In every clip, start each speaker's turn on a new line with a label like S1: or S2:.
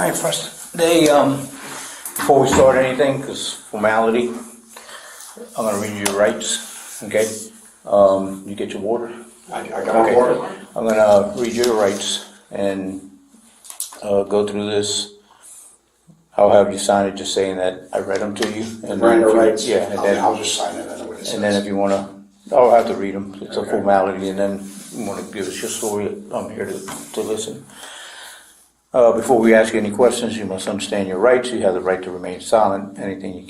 S1: All right, first, before we start anything, because formality, I'm going to read you your rights, okay? You get your water?
S2: I got my water.
S1: I'm going to read your rights and go through this. I'll have you sign it just saying that I read them to you. And
S2: Miranda
S1: then
S2: rights?
S1: Yeah, and then
S2: I'll just sign it, I know what it says.
S1: And then if you want to, I'll have to read them. It's a
S2: Okay.
S1: formality, and then you want to give us your story. I'm here to listen. Before we ask you any questions, you must understand your rights. You have the right to remain silent. Anything you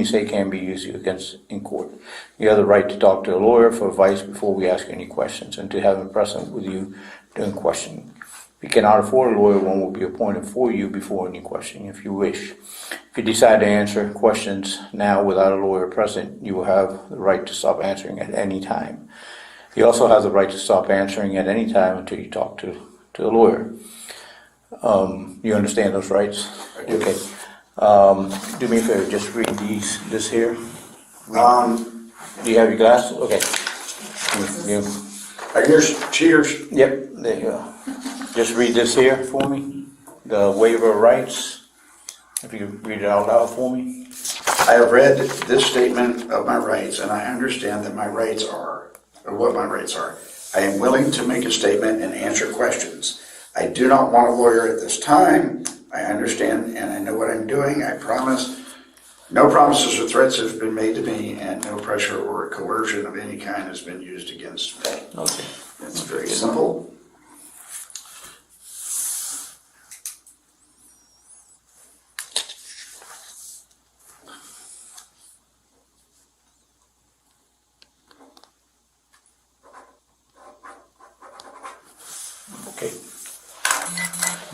S1: say can be used against in court. You have the right to talk to a lawyer for advice before we ask you any questions, and to have him present with you during questioning. If you cannot afford a lawyer, one will be appointed for you before any questioning if you wish. If you decide to answer questions now without a lawyer present, you will have the right to stop answering at any time. You also have the right to stop answering at any time until you talk to a lawyer. You understand those rights?
S2: I do.
S1: Okay. Do me a favor, just read this here. Do you have your glasses? Okay.
S2: Cheers.
S1: Yep, there you go. Just read this here for me. The waiver of rights. If you could read it out loud for me.
S2: I have read this statement of my rights, and I understand that my rights are, or what my rights are. I am willing to make a statement and answer questions. I do not want a lawyer at this time. I understand and I know what I'm doing. I promise. No promises or threats have been made to me, and no pressure or coercion of any kind has been used against me.
S1: Okay.
S2: It's very simple.
S1: Okay.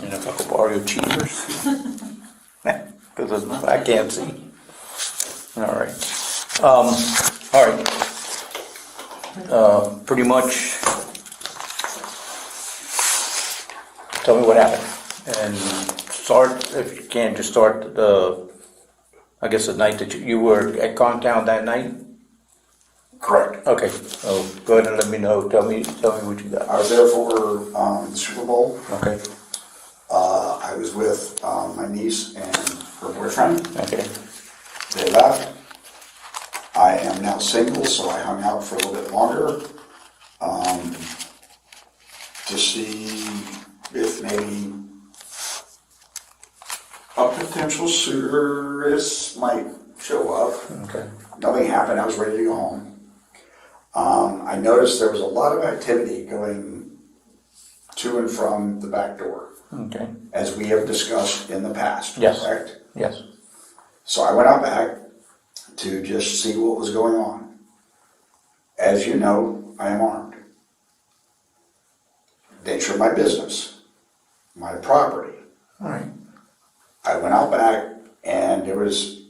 S1: And if I could borrow your cheaters? Because I can't see. All right. All right. Pretty much, tell me what happened. And start, if you can, just start I guess the night that you were at Contown that night?
S2: Correct.
S1: Okay. So go ahead and let me know. Tell me what you got.
S2: I was there for the Super Bowl.
S1: Okay.
S2: I was with my niece and her boyfriend.
S1: Okay.
S2: They left. I am now single, so I hung out for a little bit longer to see if maybe a potential suitor might show up.
S1: Okay.
S2: Nothing happened. I was ready to go home. I noticed there was a lot of activity going to and from the back door,
S1: Okay.
S2: as we have discussed in the past.
S1: Yes.
S2: Correct?
S1: Yes.
S2: So I went out back to just see what was going on. As you know, I am armed. Nature of my business, my property.
S1: All right.
S2: I went out back, and there was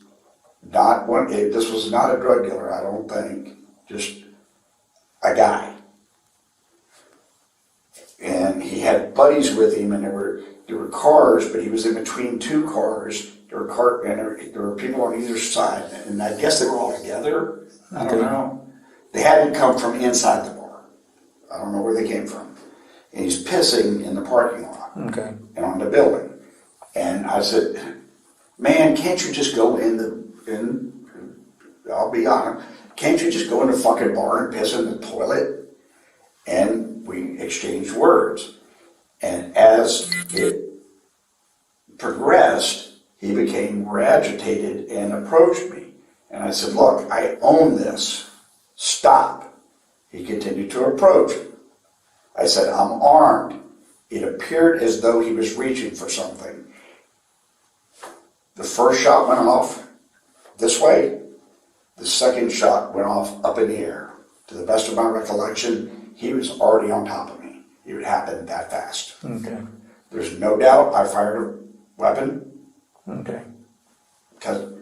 S2: not one. This was not a drug dealer, I don't think. Just a guy, and he had buddies with him, and there were cars, but he was in between two cars. There were people on either side, and I guess they were all together. I don't know. They hadn't come from inside the bar. I don't know where they came from. And he's pissing in the parking lot.
S1: Okay.
S2: And on the building. And I said, man, can't you just go I'll be honest, can't you just go in the fucking bar and piss in the toilet? And we exchanged words. And as it progressed, he became more agitated and approached me. And I said, look, I own this. Stop. He continued to approach me. I said, I'm armed. It appeared as though he was reaching for something. The first shot went off this way. The second shot went off up in the air. To the best of my recollection, he was already on top of me. It would happen that fast.
S1: Okay.
S2: There's no doubt I fired a weapon.
S1: Okay.
S2: Because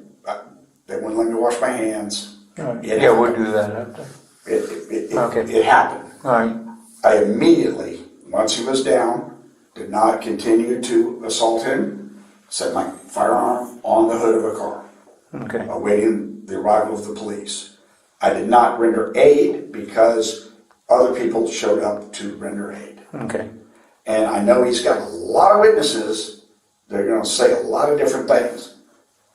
S2: they wouldn't let me wash my hands.
S1: All right.
S2: It
S1: Yeah, we'll
S2: happened.
S1: do that after. Okay.
S2: It happened.
S1: All right.
S2: I immediately, once he was down, did not continue to assault him, set my firearm on the hood of a car,
S1: Okay.
S2: awaiting the arrival of the police. I did not render aid because other people showed up to render aid.
S1: Okay.
S2: And I know he's got a lot of witnesses that are going to say a lot of different things.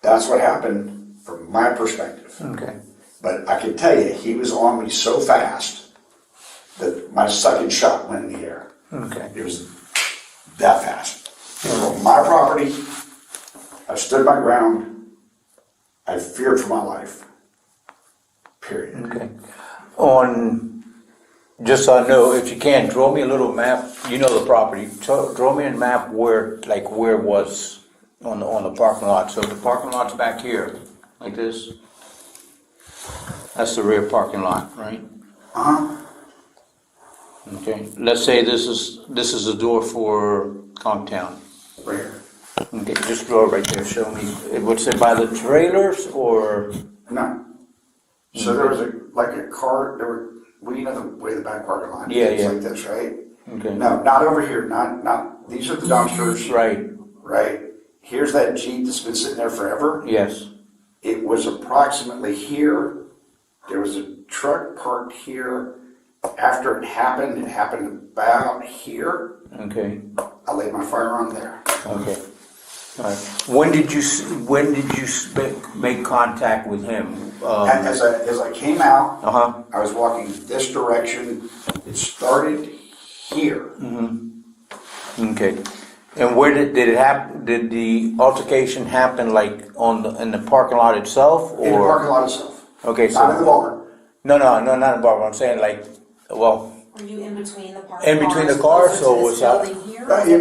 S2: That's what happened from my perspective.
S1: Okay.
S2: But I can tell you, he was on me so fast that my second shot went in the air.
S1: Okay.
S2: It was that fast. It was on my property. I stood my ground. I feared for my life. Period.
S1: Okay. Just so I know, if you can, draw me a little map. You know the property. Draw me a map where it was on the parking lot. So the parking lot's back here, like this. That's the rear parking lot, right? Okay. Let's say this is the door for Comptown.
S2: Right here.
S1: Okay, just draw it right there. Show me. What's it by the trailers or?
S2: No. So there was a car. You know the way the back parking lot is.
S1: Yeah,
S2: It's
S1: yeah.
S2: like this, right?
S1: Okay.
S2: No, not over here. Not. These are the dumpsters.
S1: Right.
S2: Right. Here's that Jeep that's been sitting there forever.
S1: Yes.
S2: It was approximately here. There was a truck parked here. After it happened about here.
S1: Okay.
S2: I laid my firearm there.
S1: Okay. All right. When did you make contact with him?
S2: As I came out,
S1: Uh-huh.
S2: I was walking this direction. It started here.
S1: Okay. And where did it happen? Did the altercation happen like in the parking lot itself, or
S2: In the parking lot itself.
S1: Okay, so
S2: Not in the barn.
S1: No, not in the bar. I'm saying well,
S3: Were you in between the parking
S1: In between the cars, or was that-
S2: In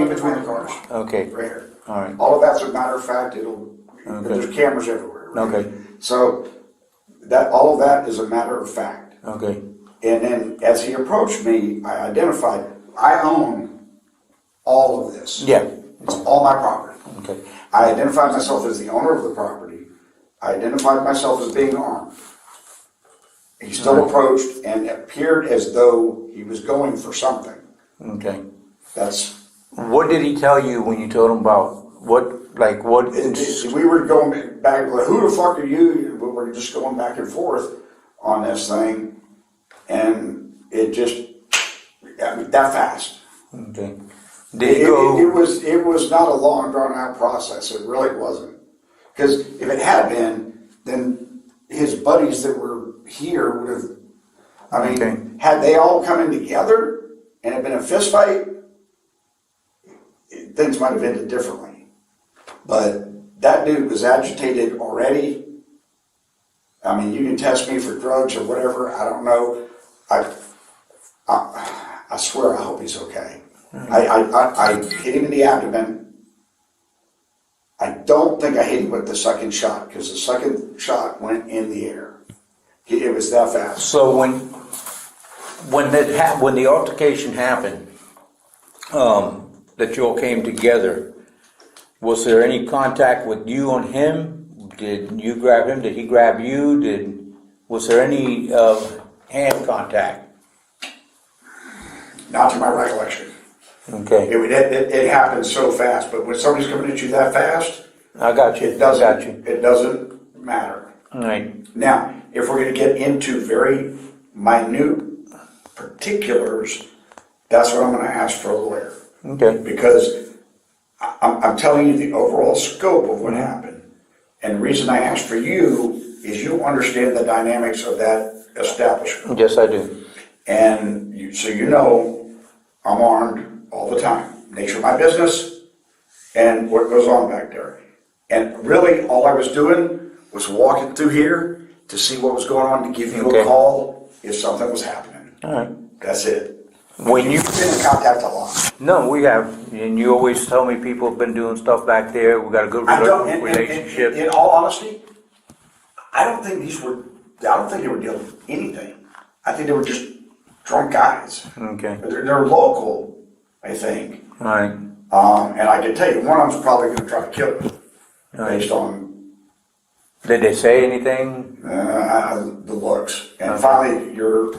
S2: between the cars.
S1: okay,
S2: Right here.
S1: all right,
S2: All of that's a matter of fact.
S1: Okay.
S2: There's cameras everywhere. Right?
S1: okay,
S2: So all of that is a matter of fact.
S1: okay,
S2: And then as he approached me, I identified, I own all of this.
S1: yeah,
S2: It's all my property.
S1: okay,
S2: I identified myself as the owner of the property. I identified myself as being armed. He still approached and appeared as though he was going for something.
S1: okay.
S2: That's,
S1: What did he tell you when you told him about what?
S2: we were going back, like, who the fuck are you? We were just going back and forth on this thing. And it just, that fast.
S1: Okay. Did he go?
S2: It was not a long drawn out process. It really wasn't. Because if it had been, then his buddies that were here would have. I mean,
S1: Okay.
S2: had they all come in together and it been a fist fight, things might have ended differently. But that dude was agitated already. I mean, you can test me for drugs or whatever. I don't know. I swear, I hope he's okay. I hit him in the abdomen. I don't think I hit him with the second shot because the second shot went in the air. It was that fast.
S1: So when the altercation happened, that you all came together, was there any contact with you on him? Did you grab him? Did he grab you? Was there any hand contact?
S2: Not to my recollection.
S1: Okay,
S2: It happened so fast, but when somebody's coming at you that fast,
S1: I got you.
S2: it doesn't.
S1: I got you.
S2: It doesn't matter.
S1: All right.
S2: Now, if we're going to get into very minute particulars, that's what I'm going to ask for a lawyer.
S1: Okay.
S2: Because I'm telling you the overall scope of what happened. And the reason I asked for you is you understand the dynamics of that establishment.
S1: Yes, I do.
S2: And so you know I'm armed all the time. Nature of my business and what goes on back there. And really all I was doing was walking through here to see what was going on, to give you
S1: Okay.
S2: a call if something was happening.
S1: All right.
S2: That's it.
S1: When you
S2: You've been in contact a lot.
S1: No, we have, and you always tell me people have been doing stuff back there. We got a good relationship.
S2: In all honesty, I don't think they were dealing with anything. I think they were just drunk guys.
S1: Okay.
S2: They're local, I think.
S1: All right.
S2: And I can tell you, one of them's probably going to try to kill me based on
S1: Did they say anything?
S2: the looks. And finally, your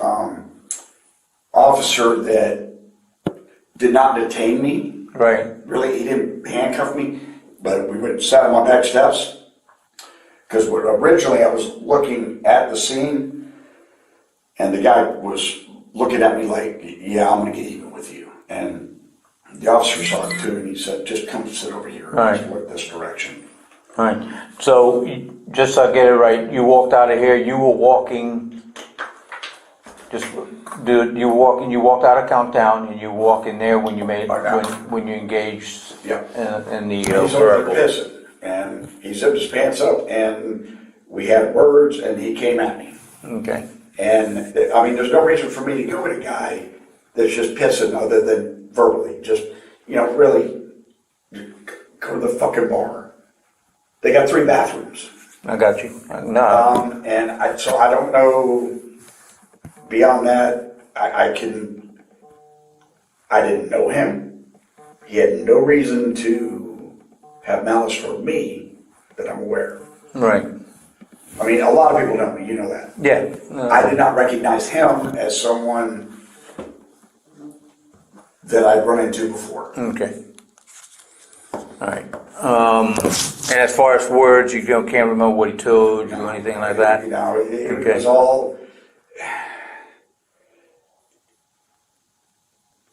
S2: officer that did not detain me,
S1: Right.
S2: really, he didn't handcuff me, but we went and sat on my back steps. Because originally I was looking at the scene, and the guy was looking at me like, yeah, I'm going to get even with you. And the officer saw it too, and he said, just come sit over here.
S1: Right.
S2: Just look this direction.
S1: All right. So, just so I get it right, you walked out of here, you were walking, you walked out of Countdown, and you walk in there when you when you engaged
S2: Yeah.
S1: in the
S2: He's over
S1: verbal.
S2: there pissing, and he zipped his pants up, and we had words, and he came at me.
S1: Okay.
S2: And, I mean, there's no reason for me to go at a guy that's just pissing other than verbally. Just, really, go to the fucking bar. They got 3 bathrooms.
S1: I got you. No.
S2: So I don't know, beyond that, I didn't know him. He had no reason to have malice for me that I'm aware of.
S1: Right.
S2: I mean, a lot of people know me, you know that.
S1: Yeah.
S2: I did not recognize him as someone that I'd run into before.
S1: Okay. All right. And as far as words, you can't remember what he told you or anything like that?
S2: It was all,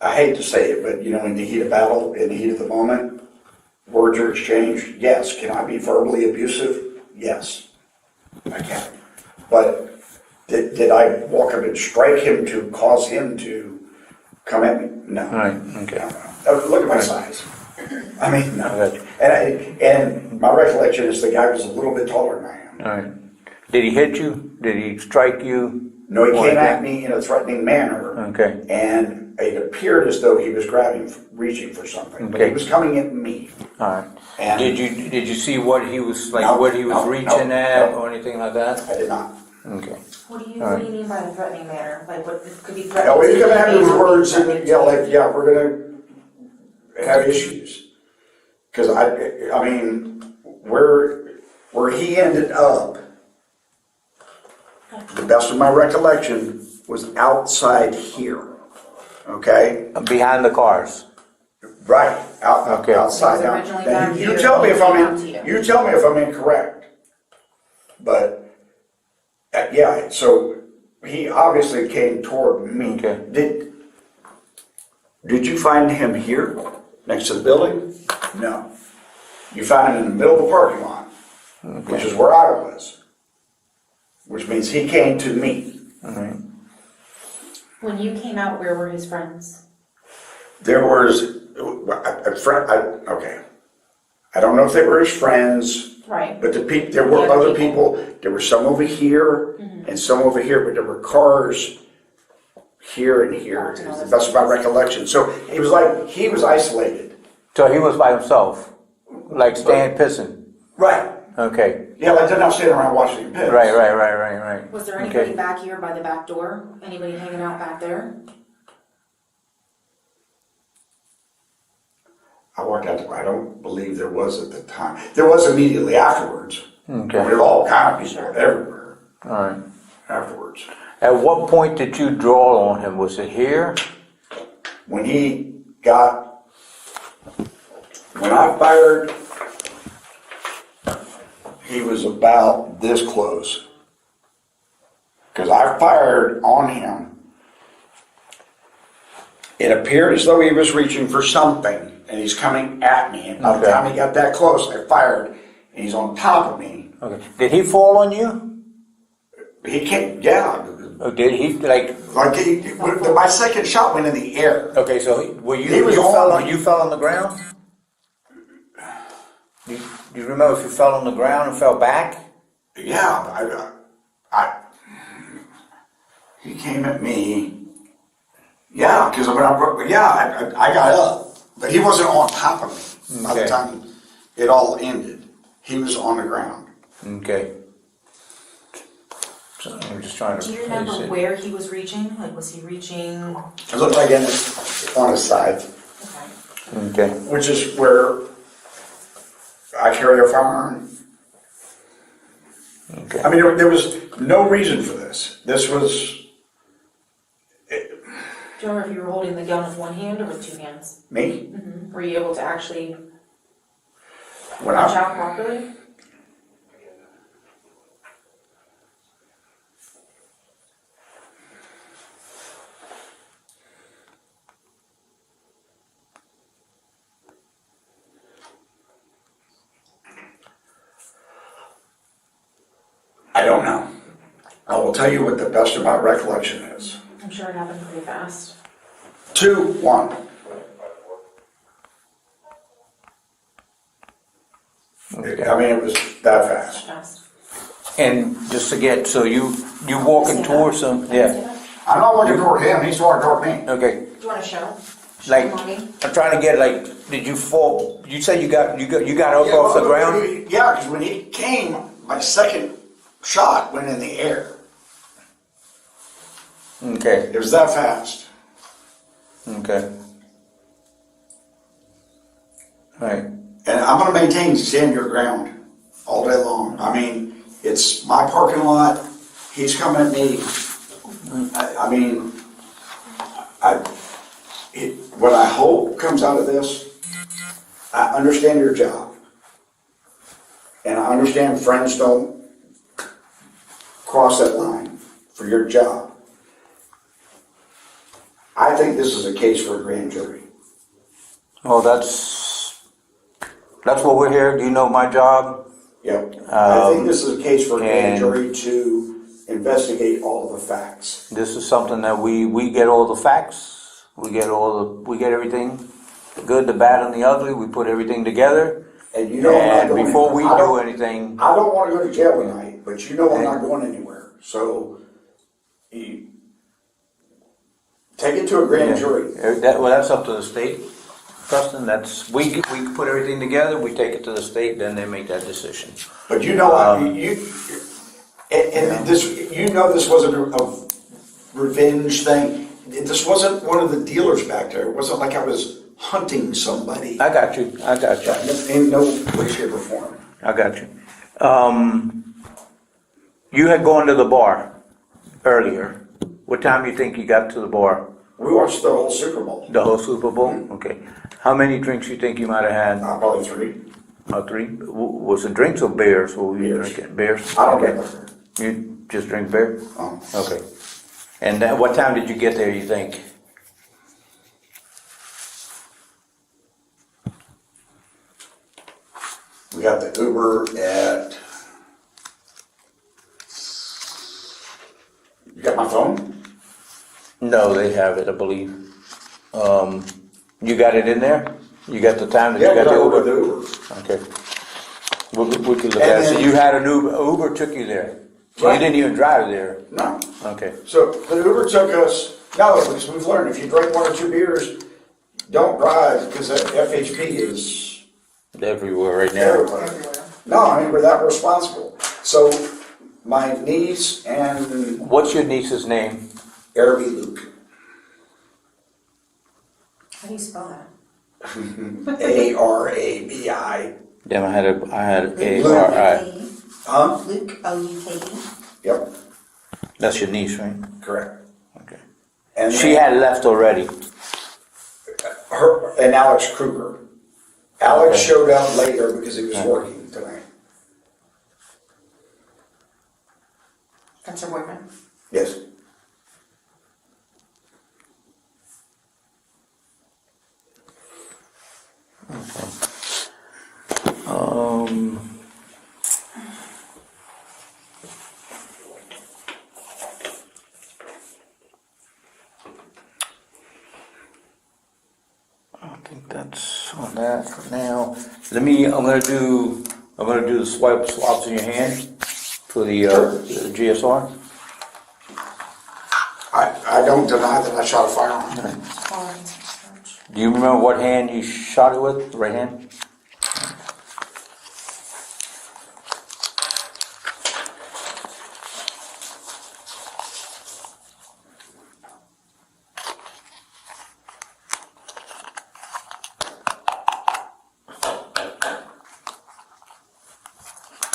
S2: I hate to say it, but in the heat of battle, in the heat of the moment, words are exchanged. Yes. Can I be verbally abusive? Yes, I can. But did I walk up and strike him to cause him to come at me? No.
S1: All right. Okay.
S2: No. Look at my size. I mean, no.
S1: I got you.
S2: And my recollection is the guy was a little bit taller than I am.
S1: All right. Did he hit you? Did he strike you?
S2: No, he came at me in a threatening manner.
S1: Okay.
S2: And it appeared as though he was reaching for something. But he was coming at me.
S1: All right.
S2: And
S1: Did you see what he was like?
S2: No,
S1: what he was
S2: no,
S1: reaching
S2: no,
S1: at,
S2: no.
S1: or anything like that?
S2: I did not.
S1: Okay.
S3: What do you
S1: All right.
S3: mean by the threatening manner? Like, what could be
S2: No,
S3: threatening?
S2: he's gonna have
S3: to
S2: these
S3: you,
S2: words and
S3: threatening to
S2: we're gonna have issues. Because I mean, where he ended up, the best of my recollection, was outside here. Okay?
S1: Behind the cars.
S2: Right,
S1: Okay.
S2: outside.
S3: It was originally back
S2: You
S3: here,
S2: tell me if
S3: and came out to
S2: you tell me if I'm incorrect. But yeah, so he obviously came toward me.
S1: Okay.
S2: Did you find him here, next to the building? No. You found him in the middle of the parking lot, which is where I was. Which means he came to me.
S1: All right.
S3: When you came out, where were his friends?
S2: There was a friend. Okay, I don't know if they were his friends,
S3: Right.
S2: but there were
S3: The other
S2: other people. There were some over here and some over here, but there were cars here and here.
S3: Oh,
S2: That's the best of my recollection. So it was like he was isolated.
S1: So he was by himself, like staying pissing.
S2: Right.
S1: Okay.
S2: Yeah, like they're not standing around watching him piss.
S1: Right.
S3: Was there anybody
S1: Okay.
S3: back here by the back door? Anybody hanging out back there?
S2: I walked out. I don't believe there was at the time. There was immediately afterwards.
S1: Okay.
S2: There were all kind of people everywhere
S1: All right.
S2: afterwards.
S1: At what point did you draw on him? Was it here?
S2: When I fired, he was about this close. Because I fired on him. It appeared as though he was reaching for something, and he's coming at me. And by the time he got that close, I fired, and he's on top of me.
S1: Okay. Did he fall on you?
S2: He came, yeah.
S1: Or did he like?
S2: My second shot went in the air.
S1: Okay, so were you?
S2: He was on me.
S1: You fell on the ground. Do you remember if you fell on the ground and fell back?
S2: Yeah, he came at me. Yeah, because I got up, but he wasn't on top of me by the time it all ended. He was on the ground.
S1: Okay. So I'm just trying to.
S3: Do you remember where he was reaching? Like, was he reaching?
S2: It looked like on his side,
S1: Okay.
S2: which is where I carry a firearm.
S1: Okay.
S2: I mean, there was no reason for this. This was
S3: Do you remember if you were holding the gun with one hand or with two hands?
S2: me.
S3: Were you able to actually
S2: When
S3: punch out properly?
S2: I don't know. I will tell you what the best of my recollection is.
S3: I'm sure it happened pretty fast.
S2: 2-1. I mean, it was that fast.
S3: Fast.
S1: And just to get, so you walking towards him, yeah,
S2: I'm not walking toward him, he's walking toward me.
S1: okay.
S3: Do you want to show?
S1: Like,
S3: Money?
S1: I'm trying to get like, did you fall, you said you got up off the ground?
S2: Yeah, because when he came, my second shot went in the air.
S1: Okay,
S2: It was that fast.
S1: okay. Alright,
S2: And I'm gonna maintain stand your ground all day long. I mean, it's my parking lot, he's coming at me. What I hope comes out of this, I understand your job. And I understand friends don't cross that line for your job. I think this is a case for a grand jury.
S1: well, that's what we're here, do you know my job?
S2: Yep. I think this is a case for a grand
S1: and-
S2: jury to investigate all of the facts.
S1: This is something that we get all the facts, we get everything, the good, the bad, and the ugly, we put everything together.
S2: And you know I'm not
S1: And
S2: going
S1: before we
S2: anywhere.
S1: do anything,
S2: I don't want to go to jail tonight, but you know I'm not going anywhere. So, you take it to a grand jury.
S1: that's up to the state, Preston, we put everything together, we take it to the state, then they make that decision.
S2: But you know, this wasn't a revenge thing. This wasn't one of the dealers back there. It wasn't like I was hunting somebody.
S1: I got you.
S2: In no way, shape, or form.
S1: I got you. You had gone to the bar earlier. What time do you think you got to the bar?
S2: We watched the whole Super Bowl.
S1: The whole Super Bowl? Okay. How many drinks you think you might have had?
S2: Probably 3.
S1: 3? Was it drinks or beers? What were you
S2: Beers.
S1: drinking? Beers?
S2: I don't
S1: Okay.
S2: get liquor.
S1: You just drink beer?
S2: Oh.
S1: Okay. And what time did you get there, you think?
S2: We got the Uber at. You got my phone?
S1: No, they have it, I believe. You got it in there? You got the time that you got the
S2: over
S1: Uber?
S2: the Uber.
S1: Okay. We could look at it. So you had an Uber took you there? So you
S2: Right.
S1: didn't even drive there?
S2: No.
S1: Okay.
S2: So the Uber took us. No, because we've learned if you drink 1 or 2 beers, don't drive because that FHP is
S1: Everywhere right now.
S2: everywhere. No, I mean we're that responsible. So my niece and
S1: What's your niece's name?
S2: Arabi Luke,
S3: How do you spell that?
S2: Arabi.
S1: Damn, I had A-R-I.
S2: Huh?
S3: Luke, O-U-K-E.
S2: Yep,
S1: That's your niece, right?
S2: correct.
S1: Okay.
S2: And
S1: She had left already.
S2: her and Alex Kruger. Alex
S1: Okay.
S2: showed up later because he was working tonight.
S3: That's her boyfriend.
S2: Yes.
S1: I think that's on that for now. I'm gonna do the swabs in your hand for the GSR.
S2: I don't deny that I shot a firearm.
S1: Do you remember what hand you shot it with? Right hand?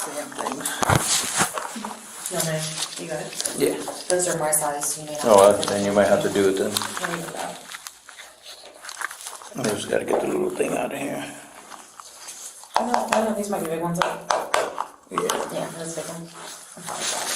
S1: Damn things.
S3: You got it?
S1: Yeah.
S3: Those are my size, you may not.
S1: Oh, then you might have to do it then.
S3: There you go.
S1: I just gotta get the little thing out of here.
S3: Oh, no, these might be big ones.
S1: Yeah.
S3: Yeah, those big ones. I'm probably glad.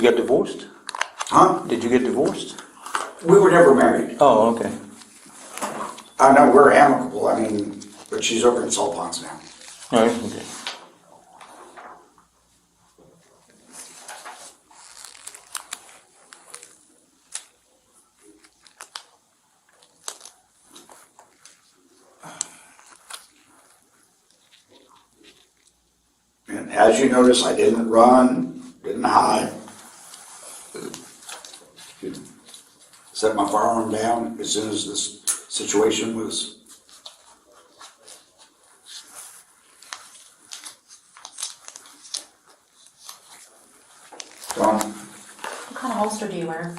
S1: You got divorced?
S2: Huh?
S1: Did you get divorced?
S2: We were never married.
S1: Oh, okay.
S2: I know we're amicable, I mean, but she's over in Salt Ponds now.
S1: All right, okay.
S2: And as you notice, I didn't run, didn't hide. Set my firearm down as soon as this situation was. Gone.
S3: What kind of holster do you wear?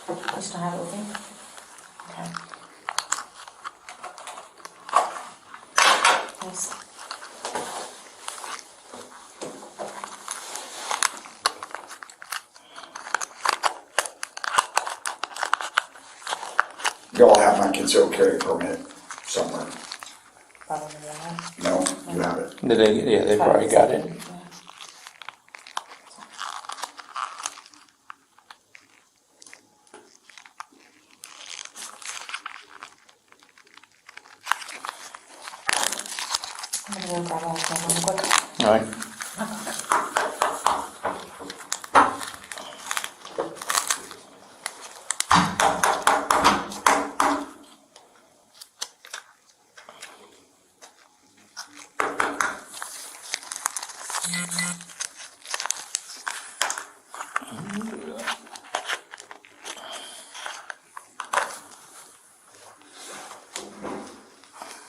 S3: You still have it with you? Okay. Nice.
S2: Y'all have my concealed carry permit somewhere.
S3: Probably in there.
S2: No, you have it.
S1: Did they, yeah, they probably got it.
S3: I'm gonna go grab all of them real quick.
S1: All right.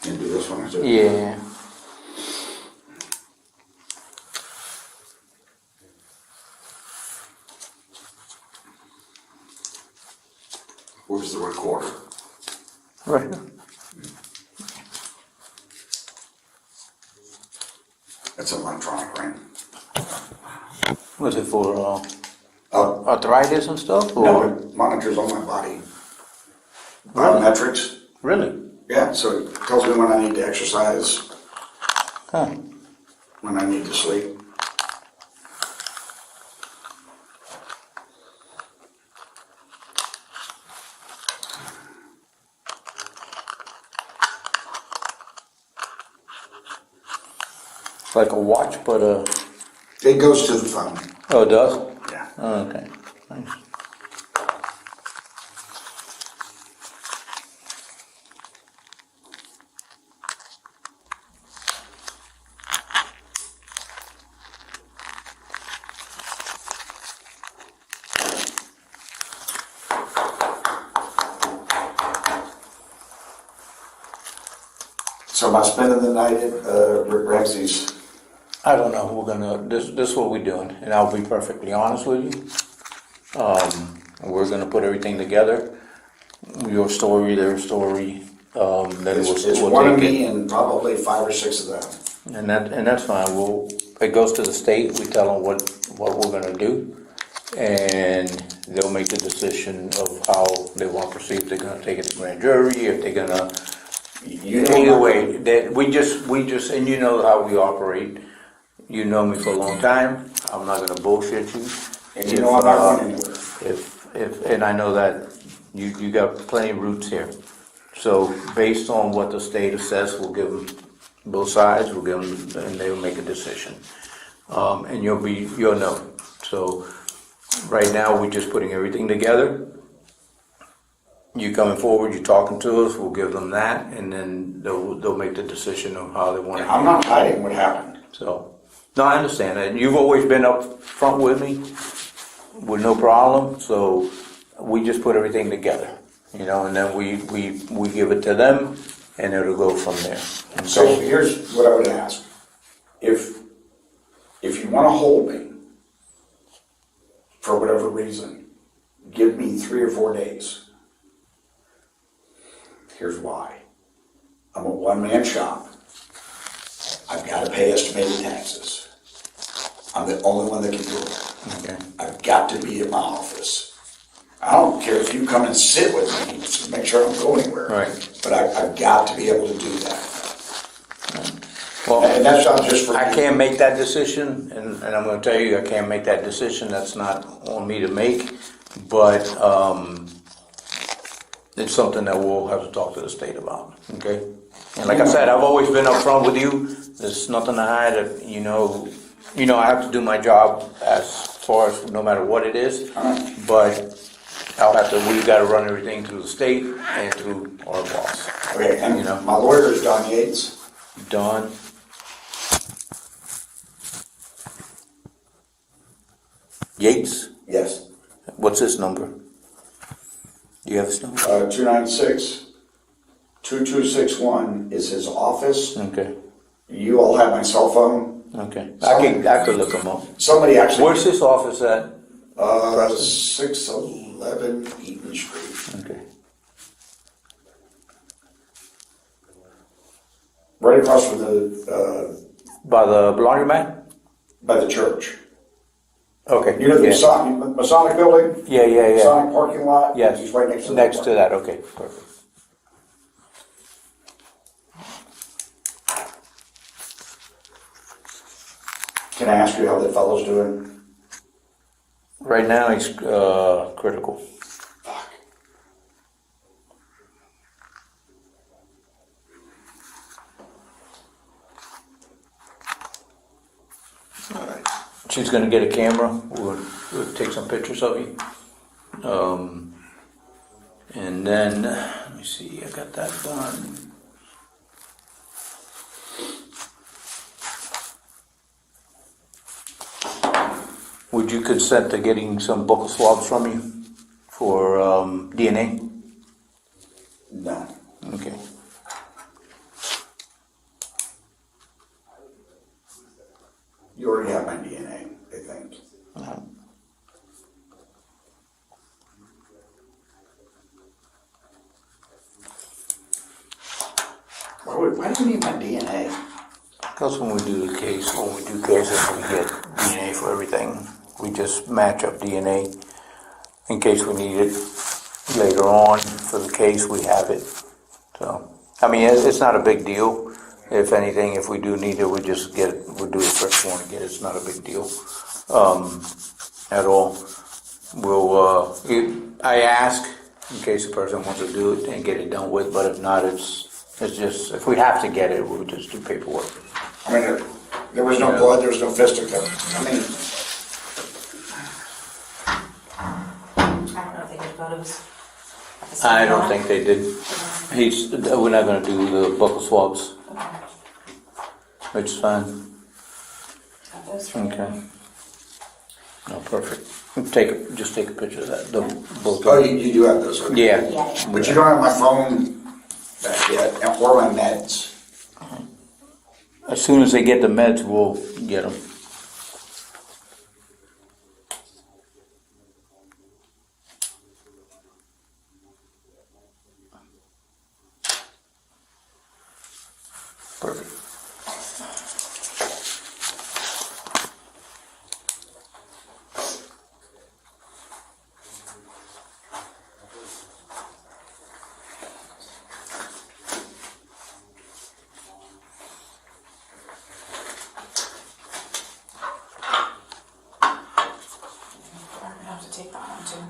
S2: You do this one, is it?
S1: Yeah.
S2: Where's the recorder?
S1: Right.
S2: It's electronic, right?
S1: Was it for arthritis and stuff? Or?
S2: No, it monitors all my body. Biometrics.
S1: Really?
S2: Yeah, so it tells me when I need to exercise,
S1: Huh.
S2: when I need to sleep.
S1: It's like a watch, but
S2: It goes to the phone.
S1: oh, it does?
S2: Yeah.
S1: Oh, okay. Nice.
S2: So am I spending the night at Rick Ramsey's?
S1: I don't know. We're gonna. This is what we're doing, and I'll be perfectly honest with you. We're gonna put everything together. Your story, their story. Then
S2: It's
S1: we'll
S2: one of
S1: take
S2: me and probably 5 or 6 of them.
S1: it, and that's fine. It goes to the state. We tell them what we're gonna do, and they'll make the decision of how they want to proceed. If they're gonna take it to grand jury, if they're gonna.
S2: You know
S1: Either
S2: my-
S1: way, that we just, and you know how we operate. You know me for a long time. I'm not gonna bullshit you.
S2: And you know I'm not going anywhere.
S1: And I know that you got plenty of roots here. So based on what the state assess, we'll give them both sides. We'll give them, and they'll make a decision. And you'll know. So right now, we're just putting everything together. You coming forward, you talking to us, we'll give them that, and then they'll make the decision of how they want to.
S2: I'm not hiding what happened.
S1: So, no, I understand that. You've always been up front with me, with no problem, so we just put everything together, and then we give it to them, and it'll go from there.
S2: So here's what I would ask. If you want to hold me, for whatever reason, give me 3 or 4 days. Here's why. I'm a one-man shop. I've got to pay estimated taxes. I'm the only one that can do it.
S1: Okay.
S2: I've got to be at my office. I don't care if you come and sit with me, just to make sure I don't go anywhere.
S1: Right.
S2: But I've got to be able to do that.
S1: Well,
S2: And that's not just for.
S1: I can't make that decision, and I'm gonna tell you, I can't make that decision, that's not on me to make, but, it's something that we'll have to talk to the state about, okay? And like I said, I've always been upfront with you, there's nothing to hide, I have to do my job as far as, no matter what it is, but we gotta run everything through the state and through our boss.
S2: Okay, and
S1: You know.
S2: my lawyer is Don Yates.
S1: Don? Yates?
S2: Yes.
S1: What's his number? Do you have his number?
S2: 296-2261 is his office.
S1: Okay,
S2: You all have my cell phone.
S1: okay. I could look him up.
S2: Somebody actually.
S1: Where's his office at?
S2: 611 Eaton Street.
S1: Okay.
S2: Right across from
S1: By the laundromat?
S2: by the church.
S1: Okay.
S2: You know the
S1: yeah.
S2: Masonic building?
S1: Yeah.
S2: Masonic parking lot?
S1: Yes.
S2: He's right next to
S1: Next to that, okay, perfect.
S2: Can I ask you how that fellow's doing?
S1: Right now, he's critical.
S2: Fuck.
S1: She's gonna get a camera, we'll take some pictures of you. And then, let me see, I got that done. Would you consent to getting some buccal swabs from you for DNA?
S2: No.
S1: Okay.
S2: You already have my DNA, I think. Why do you need my DNA?
S1: Because when we do cases, we get DNA for everything. We just match up DNA in case we need it later on for the case. We have it. So, I mean, it's not a big deal. If anything, if we do need it, we just get it. We'll do the first one and get it. It's not a big deal at all. I ask in case the person wants to do it and get it done with, but if not, it's just, if we have to get it, we'll just do paperwork.
S2: I mean, there was no blood, there was no fisticuff. I mean,
S3: I don't know if they did photos.
S1: I don't think they did. We're not gonna do the buccal swabs, which is fine.
S3: Got those.
S1: Okay. No, perfect. Just take a picture of that, both.
S2: oh, you do have those, okay.
S1: Yeah.
S3: Yeah.
S2: But you don't have my phone back yet, or my meds.
S1: As soon as they get the meds, we'll get them. Perfect.
S3: I'm gonna have to take that one too.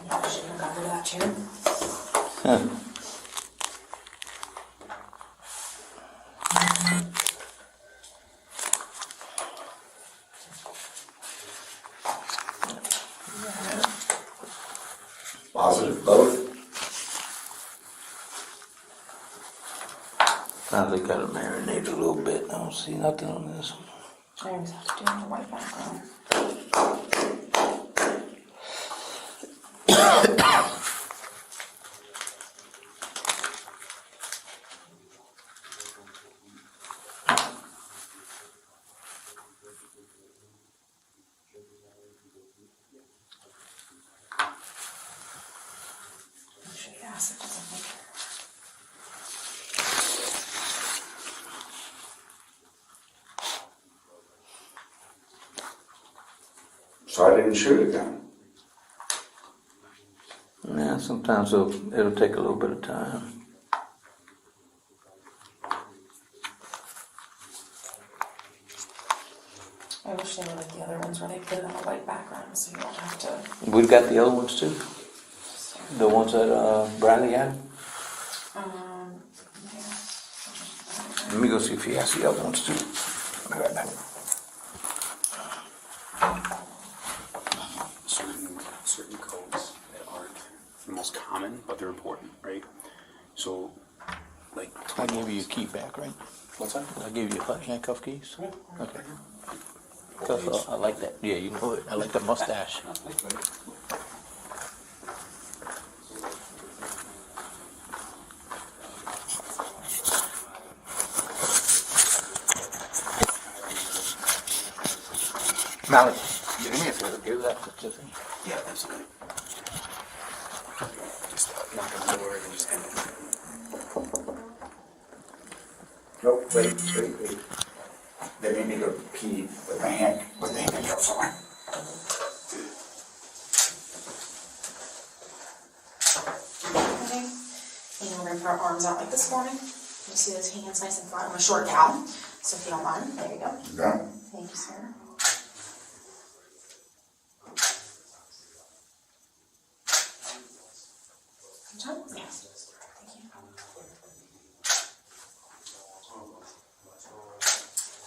S3: I should have got rid of that chair.
S2: Positive, both.
S1: Now they gotta marinate a little bit. I don't see nothing on this one.
S3: I always have to do it on the white background. Should be acid, I think.
S2: So I didn't shoot it then.
S1: Yeah, sometimes it'll take a little bit of time.
S3: I wish they were like the other ones where they put it on a white background so you don't have to.
S1: We've got the other ones too. The ones that Bradley had.
S3: Yeah.
S1: Let me go see if he has the other ones too. I'll be right back.
S4: Certain codes that aren't the most common, but they're important, right? So, like,
S1: I gave you a key back, right?
S4: what's that?
S1: I gave you handcuff keys.
S4: Yeah.
S1: Okay. 'Cause, I like that. Yeah, you know it. I like the mustache. Malik, do me a favor. Give that to Tiffany.
S4: Yeah, absolutely. Just knock on the door and just end it.
S2: Nope, wait. They made me go pee with my hand, with the handcuffs on.
S3: Okay. And we're gonna put our arms out like this for me. You see those hands nice and flat. I'm a short gal, so if you don't mind, there you go.
S2: Yeah.
S3: Thank you, sir. Good job. Yes. Thank you.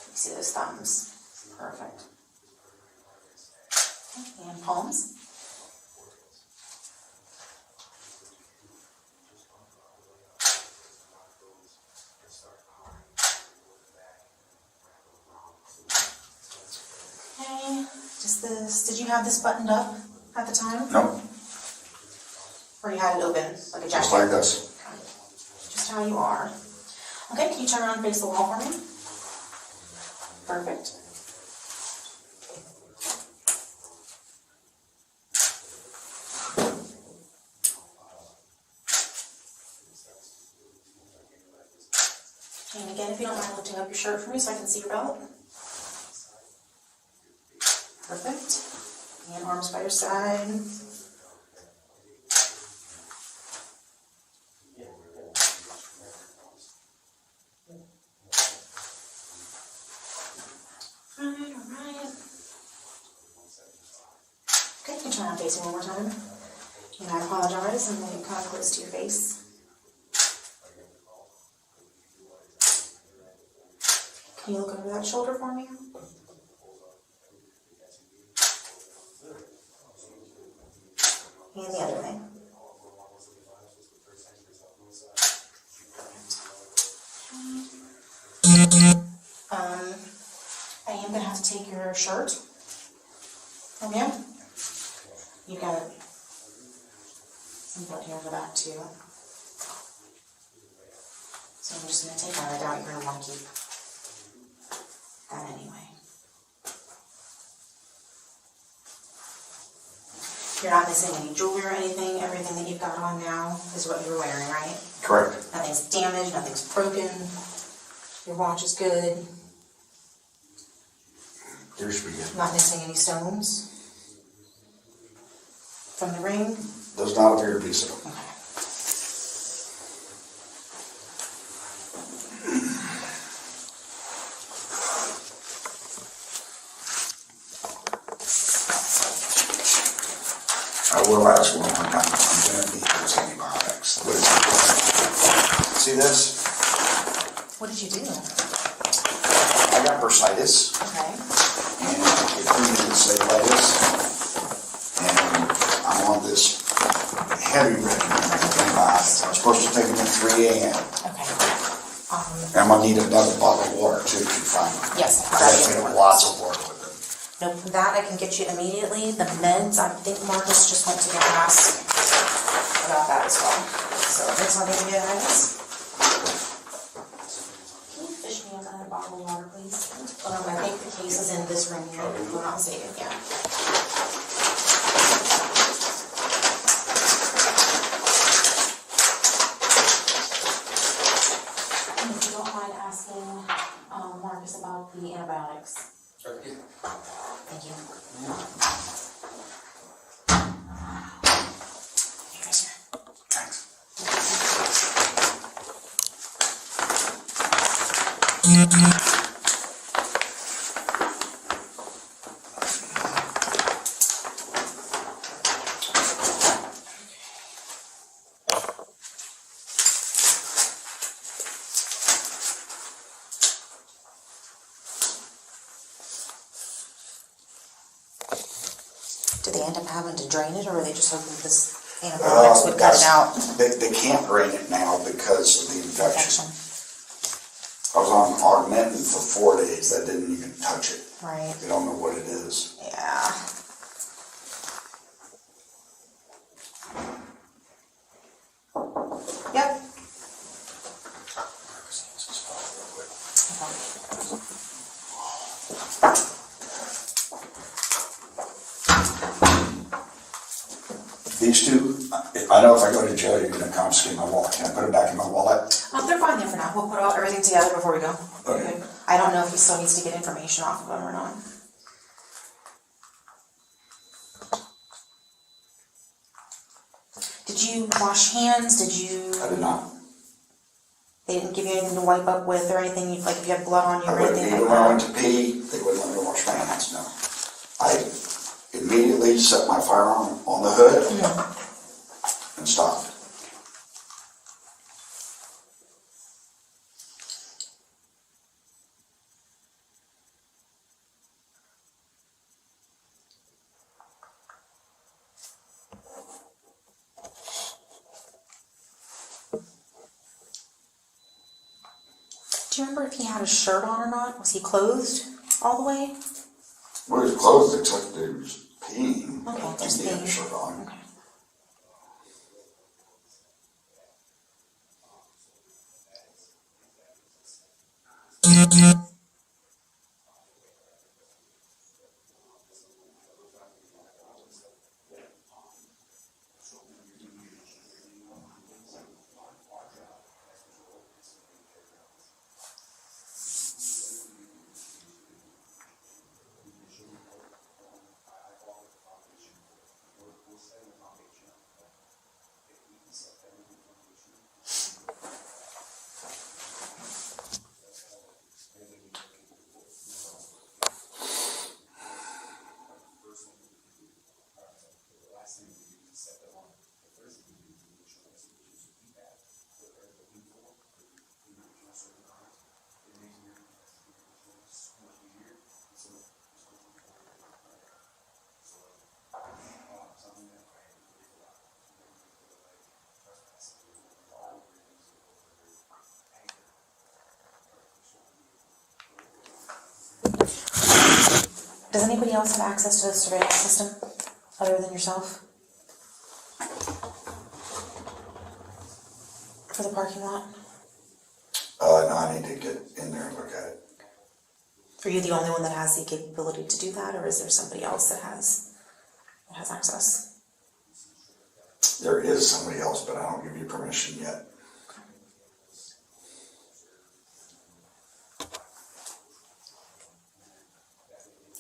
S3: You see those thumbs? Perfect. Okay, and palms. Okay, just this. Did you have this buttoned up at the time?
S2: No,
S3: Or you had it open, like a jacket?
S2: just like this.
S3: Okay. Just how you are. Okay, can you turn around and face the wall for me? Perfect. And again, if you don't mind lifting up your shirt for me so I can see your belt. Perfect. And arms by your side. Alright. Okay, you can turn around facing one more time. And I apologize, and then kind of close to your face. Can you look over that shoulder for me? And the other way. I am gonna have to take your shirt from you. You've got some blood here in the back too. So I'm just gonna take that. I doubt you're gonna want to keep that anyway. You're not missing any jewelry or anything. Everything that you've got on now is what you're wearing, right?
S2: Correct.
S3: Nothing's damaged, nothing's broken. Your watch is good.
S2: Here should be good.
S3: Not missing any stones from the ring.
S2: Does not appear to be so.
S3: Okay.
S2: I will ask one more time. I'm gonna need those antibiotics. What is it? See this?
S3: What did you do?
S2: I got bursitis,
S3: Okay.
S2: and it treated cellulitis, and I'm on this heavy regimen of antibiotics. I'm supposed to take them at 3 a.m.
S3: Okay.
S2: I'm gonna need another bottle of water too, if you find it.
S3: Yes.
S2: I have lots of water with it.
S3: Nope, that I can get you immediately. The meds, I think Marcus just went to get asked about that as well. So that's all I can get, guys. Can you fish me another bottle of water, please? I think the case is in this room here. We're not saving yet. And if you don't mind asking Marcus about the antibiotics. Thank you. Here, guys, here.
S2: Thanks.
S3: Did they end up having to drain it, or were they just hoping this antibiotics would cut it out?
S2: They can't drain it now because of the infection.
S3: Infection.
S2: I was on Augmentin for 4 days. That didn't even touch it.
S3: Right.
S2: They don't know what it is.
S3: Yeah. Yep.
S2: These two, I know if I go to jail, you're gonna confiscate my wallet. Can I put it back in my wallet?
S3: They're fine there for now. We'll put everything together before we go.
S2: Okay.
S3: I don't know if he still needs to get information off of them or not. Did you wash hands? Did you?
S2: I did not.
S3: They didn't give you anything to wipe up with or anything, like if you had blood on you
S2: I
S3: or
S2: wouldn't,
S3: anything
S2: even
S3: like
S2: when I
S3: that?
S2: went to pee, they wouldn't let me wash my hands, no. I immediately set my firearm on the hood and stopped.
S3: Do you remember if he had a shirt on or not? Was he clothed all the way?
S2: Well, his clothes except he was peeing. I
S3: Okay,
S2: don't think
S3: just
S2: he had a
S3: peeing.
S2: shirt on.
S3: Okay. Does anybody else have access to the surveillance system other than yourself? For the parking lot?
S2: No, I need to get in there and look at it.
S3: Are you the only one that has the capability to do that, or is there somebody else that has access?
S2: There is somebody else, but I don't give you permission yet.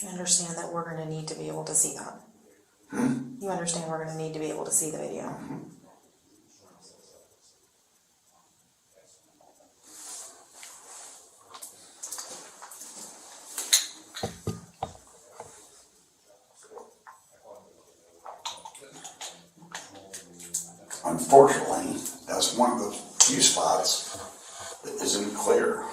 S3: You understand that we're gonna need to be able to see that? You understand we're gonna need to be able to see the video?
S2: Unfortunately, that's one of the few spots that isn't clear.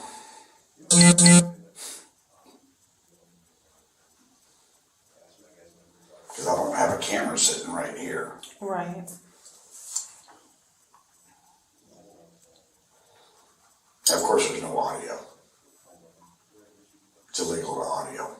S2: Because I don't have a camera sitting right here.
S3: Right.
S2: Of course, there's no audio. It's illegal to audio.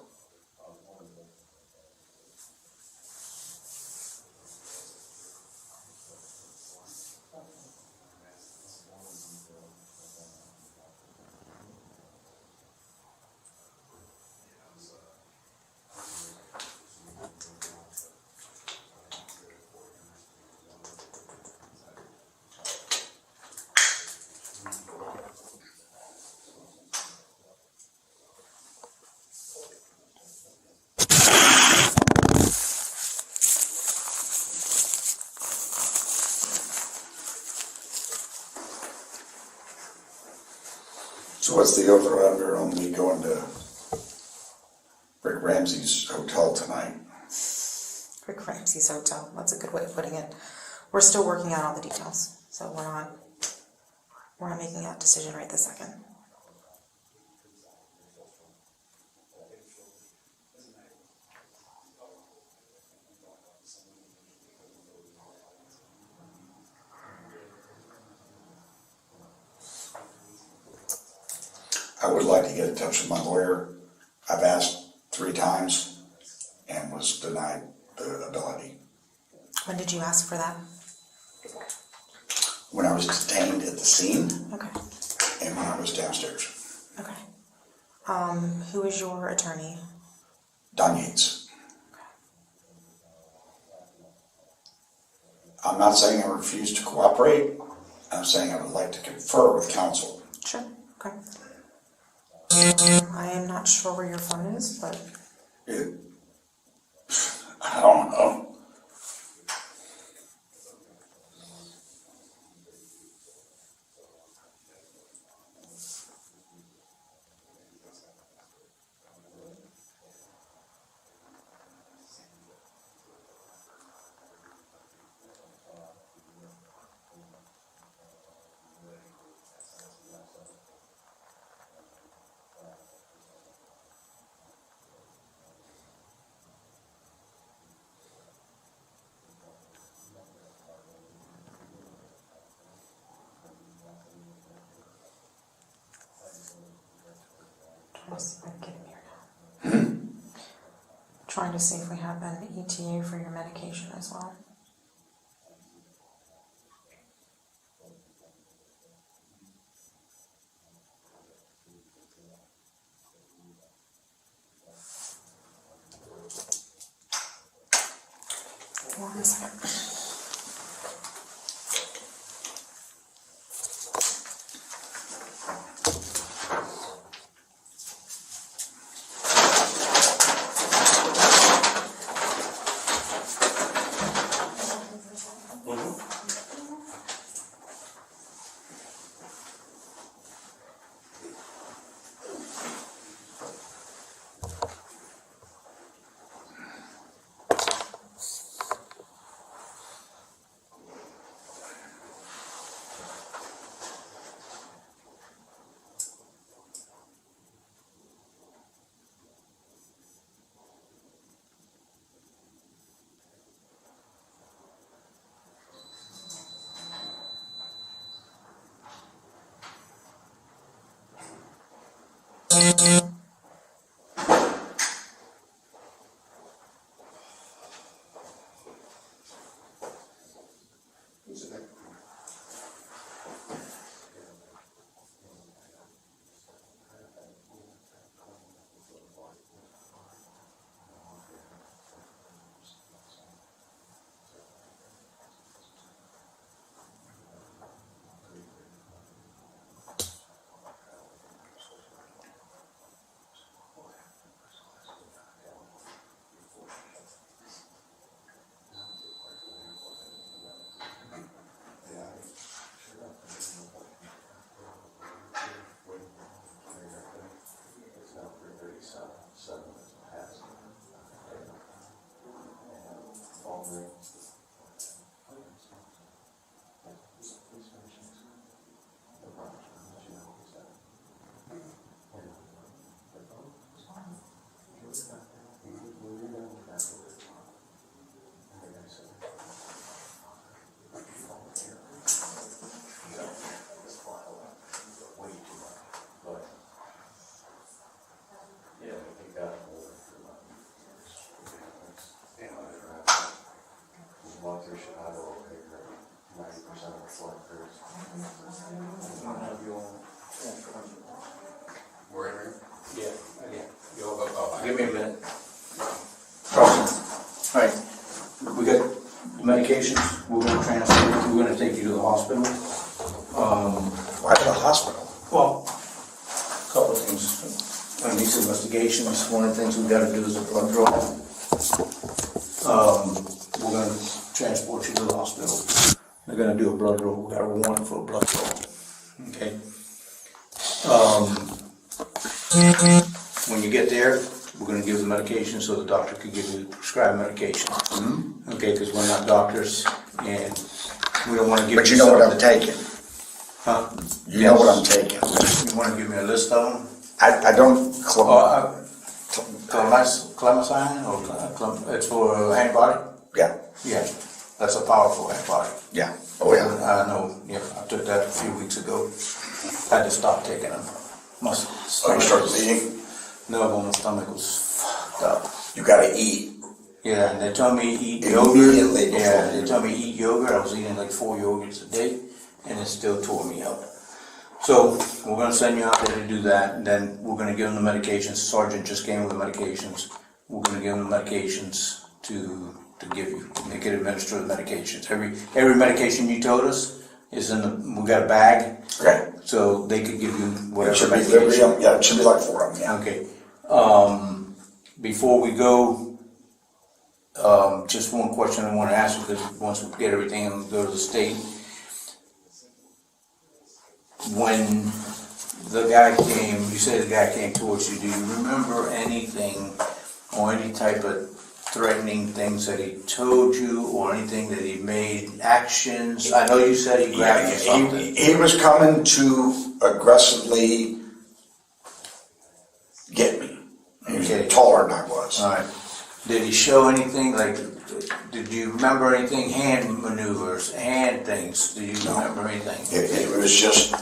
S2: So what's the over under on me going to Rick Ramsey's hotel tonight?
S3: Rick Ramsey's hotel. That's a good way of putting it. We're still working out all the details, so we're not making that decision right this second.
S2: I would like to get in touch with my lawyer. I've asked 3 times and was denied the ability.
S3: When did you ask for that?
S2: When I was detained at the scene
S3: Okay.
S2: and when I was downstairs.
S3: Okay. Who is your attorney?
S2: Don Yates. I'm not saying I refuse to cooperate. I'm saying I would like to confer with counsel.
S3: Sure. Okay. I am not sure where your phone is, but
S2: I don't know.
S3: trying to see if we have an ETA for your medication as well. One second.
S2: Why to the hospital?
S1: Well, a couple of things. On these investigations, one of the things we've got to do is a blood draw. We're going to transport you to the hospital. They're going to do a blood draw. We got a warrant for a blood draw. Okay. When you get there, we're going to give the medication so the doctor can give you the prescribed medication.
S2: Mm-hmm.
S1: Okay, because we're not doctors and we don't want to give
S2: But you know what I'm taking.
S1: Huh?
S2: You know what I'm taking.
S1: You want to give me a list of them?
S2: I don't.
S1: Clemacine or it's for antibody?
S2: Yeah,
S1: Yeah, that's a powerful antibody.
S2: yeah. Oh, yeah.
S1: I know, yeah, I took that a few weeks ago. Had to stop taking them. My
S2: Oh,
S1: stomach
S2: you started
S1: was-
S2: bleeding?
S1: No, my stomach was fucked up.
S2: You gotta eat.
S1: Yeah, and they told me eat
S2: Immediately
S1: yogurt.
S2: before.
S1: Yeah, they told me eat yogurt. I was eating like 4 yogurts a day, and it still tore me up. So we're gonna send you out there to do that, and then we're gonna give them the medications. Sergeant just came with the medications. We're gonna give them the medications to give you. They can administer the medications. Every medication you told us is in the. We got a bag,
S2: Okay.
S1: so they could give you whatever.
S2: It should be
S1: medication.
S2: Librium. Yeah, it should be like 4 of them, yeah.
S1: Okay. Before we go, just one question I want to ask you, because once we get everything and go to the state, when the guy came, you said the guy came towards you, do you remember anything or any type of threatening things that he told you or anything that he made actions? I know you said he grabbed you something.
S2: He was coming to aggressively get me. He was
S1: Okay.
S2: taller than I was.
S1: All right. Did he show anything, like, did you remember anything, hand maneuvers, hand things? Do you remember anything?
S2: It was just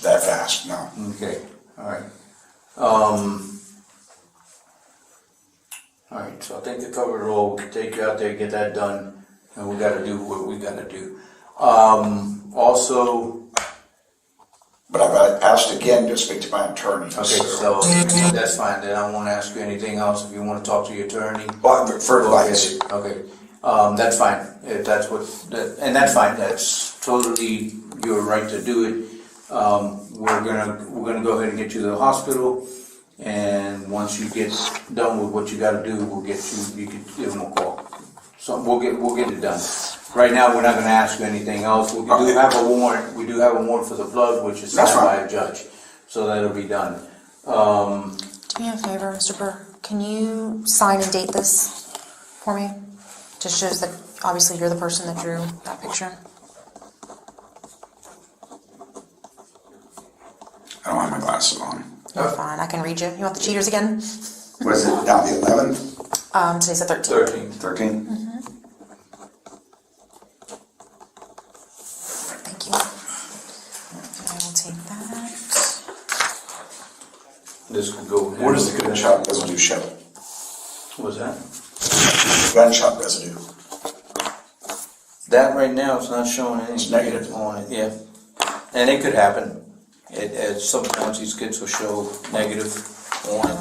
S2: that fast, no.
S1: Okay, all right. All right, so I think they covered it all. We can take you out there, get that done, and we gotta do what we gotta do. Also,
S2: But I've asked again to speak to my attorney.
S1: okay, so that's fine, then I won't ask you anything else. If you wanna talk to your attorney.
S2: Well, for advice.
S1: Okay, that's fine, if that's what, and that's fine, that's totally your right to do it. We're gonna go ahead and get you to the hospital, and once you get done with what you gotta do, we'll get you can give them a call. So we'll get it done. Right now, we're not gonna ask you anything else. We do have a warrant for the blood, which is
S2: That's
S1: signed by
S2: fine.
S1: a judge, so that'll be done.
S3: Do me a favor, Mr. Burr, can you sign and date this for me? Just shows that obviously you're the person that drew that picture.
S2: I don't have my glasses on.
S3: You're fine, I can read you. You want the cheaters again?
S2: Was it now the 11th,
S3: Today's the 13th.
S1: 13.
S2: 13th?
S3: Thank you. I will take that.
S1: This could go.
S2: Where does the gunshot residue show?
S1: What's that?
S2: Gunshot residue.
S1: That right now is not showing any
S2: It's negative.
S1: on it, yeah. And it could happen. Sometimes these kids will show negative on it.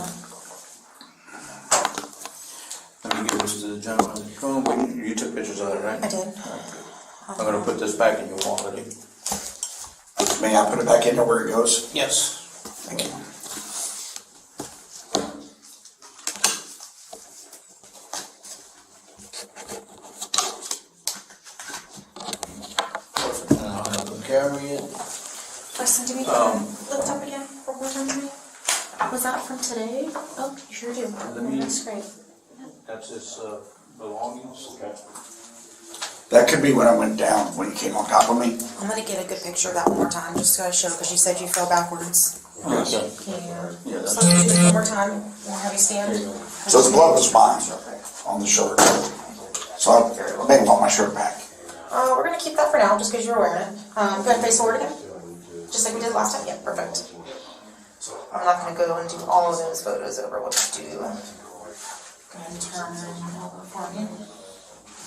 S1: Let me give this to the gentleman. Come on, you took pictures of it, right?
S3: I did.
S1: I'm gonna put this back in your wallet.
S2: May I put it back into where it goes?
S1: Yes.
S2: Thank you.
S1: Perfect. And I'll have them carry it.
S5: Preston, do we lift up again one more time tonight? Was that from today? Oh, you sure do.
S1: me-
S5: That's great.
S1: That's his belongings. Okay.
S2: That could be when I went down, when he came on top of me.
S3: I'm gonna get a good picture of that one more time, just to show, because you said you fell backwards.
S1: Okay.
S3: Can you,
S1: Yeah,
S3: just
S1: that's,
S3: let me do it one more time, and have you stand?
S2: So the blood was mine on the shirt. So I may want my shirt back.
S3: We're gonna keep that for now, just because you're wearing it. Go ahead and face forward again, just like we did last time. Yeah, perfect. I'm not gonna go and do all of those photos over. We'll just do. Go ahead and turn over for me.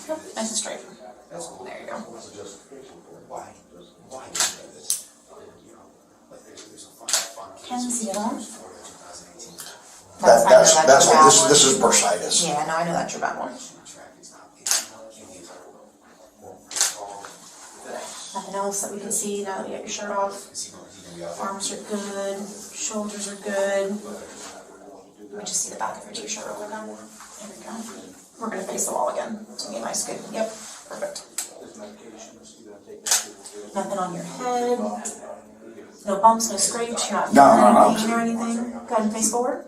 S3: Yep, nice and straight. There you go.
S5: Can you see it on?
S2: That's what, this is bursitis.
S3: Yeah, no, I know that's your bad one. Nothing else that we can see now that you got your shirt off? Arms are good, shoulders are good. Let me just see the back of your t-shirt real quick. There we go. We're gonna face the wall again to get nice, good. Yep, perfect. Nothing on your head. No bumps, no scrapes. You're not
S2: No.
S3: pain or anything. Go ahead and face forward.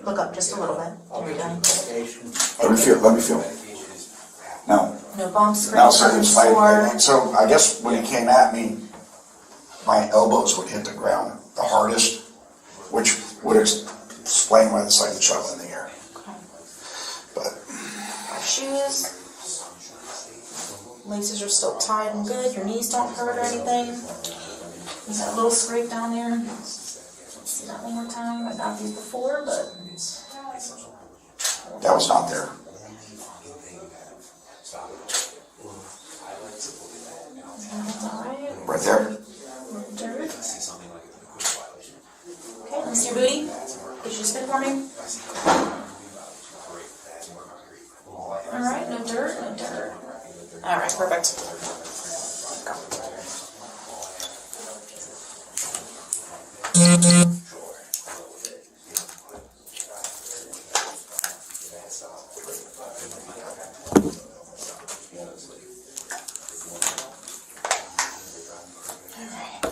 S3: Look up just a little bit. There we go.
S2: Let me feel. No.
S3: No bumps,
S2: Now,
S3: scrapes,
S2: so,
S3: sore.
S2: so I guess when he came at me, my elbows would hit the ground the hardest, which would explain why it's like a shot in the air.
S3: Okay.
S2: But
S3: Shoes. Laces are still tied and good. Your knees don't hurt or anything. You got a little scrape down there. Let's see that one more time. I've got these before, but
S2: that was not there.
S3: that's all right.
S2: Right there.
S3: Dirt. Okay, let me see your booty. Get you a spin for me. All right, no dirt, no dirt. All right, perfect.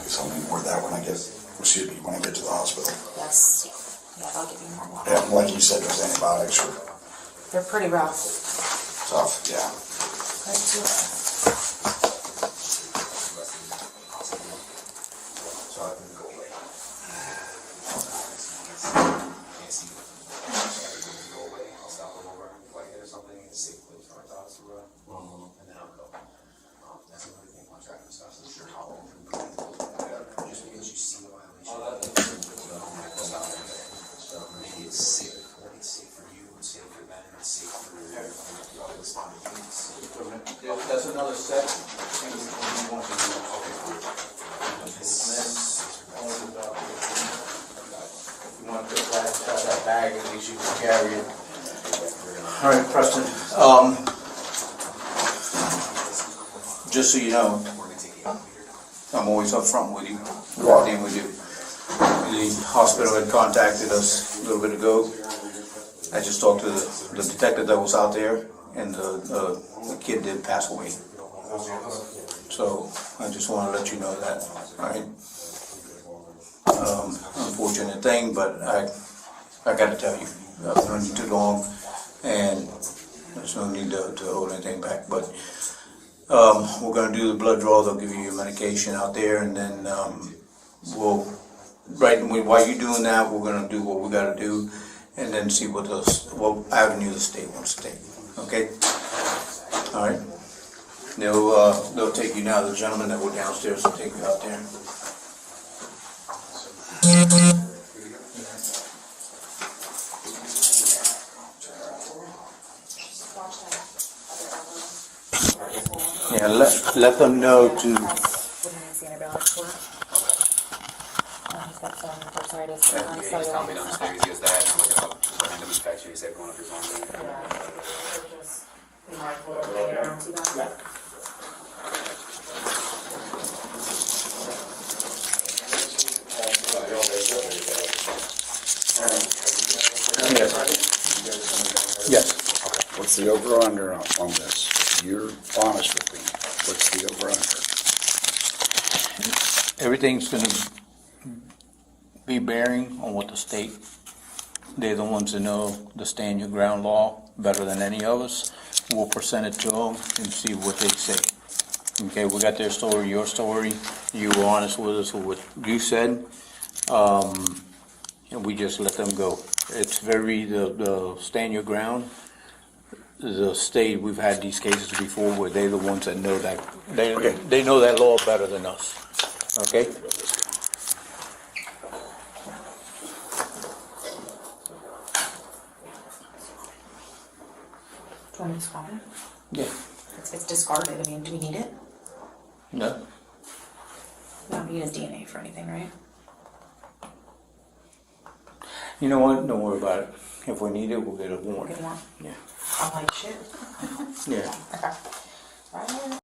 S2: So I'll need more of that when I get to the hospital.
S3: Yes. Yeah, I'll give you more water.
S2: Yeah, like you said, those antibiotics are
S3: They're pretty rough.
S2: tough, yeah.
S3: Right to it.
S1: That's another set. You want to put that bag, at least you can carry it. All right, Preston. Just so you know, I'm always up front with you. Everything we do. The hospital had contacted us a little bit ago. I just talked to the detective that was out there, and the kid did pass away. So I just want to let you know that, all right? Unfortunate thing, but I got to tell you, I've known you too long, and there's no need to hold anything back. But we're going to do the blood draw. They'll give you your medication out there, and then while you're doing that, we're going to do what we got to do, and then see what avenue the state wants to take. Okay? All right. They'll take you now. The gentleman that were downstairs will take you out there. Yeah, let them know to.
S5: What is the antibiotics for? He's got some bursitis.
S4: Yeah, he's telling me downstairs he has that, and like a random infection, he said going up his own.
S1: Yes.
S6: What's the over-under on this? You're honest with me. What's the over-under?
S1: Everything's going to be bearing on what the state. They're the ones that know the stand your ground law better than any of us. We'll present it to them and see what they say. Okay, we got their story, your story. You were honest with us with what you said. And we just let them go. It's the stand your ground. The state, we've had these cases before where they're the ones that know that. They know that law better than us. Okay?
S5: Do you want me to swab it?
S1: Yeah.
S5: It's discarded. I mean, do we need it?
S1: No?
S5: We don't need his DNA for anything, right?
S1: You know what? Don't worry about it. If we need it, we'll get a warrant.
S5: Get one.
S1: Yeah.
S5: I'm like, shit.
S1: Yeah.
S5: Okay.
S3: Right.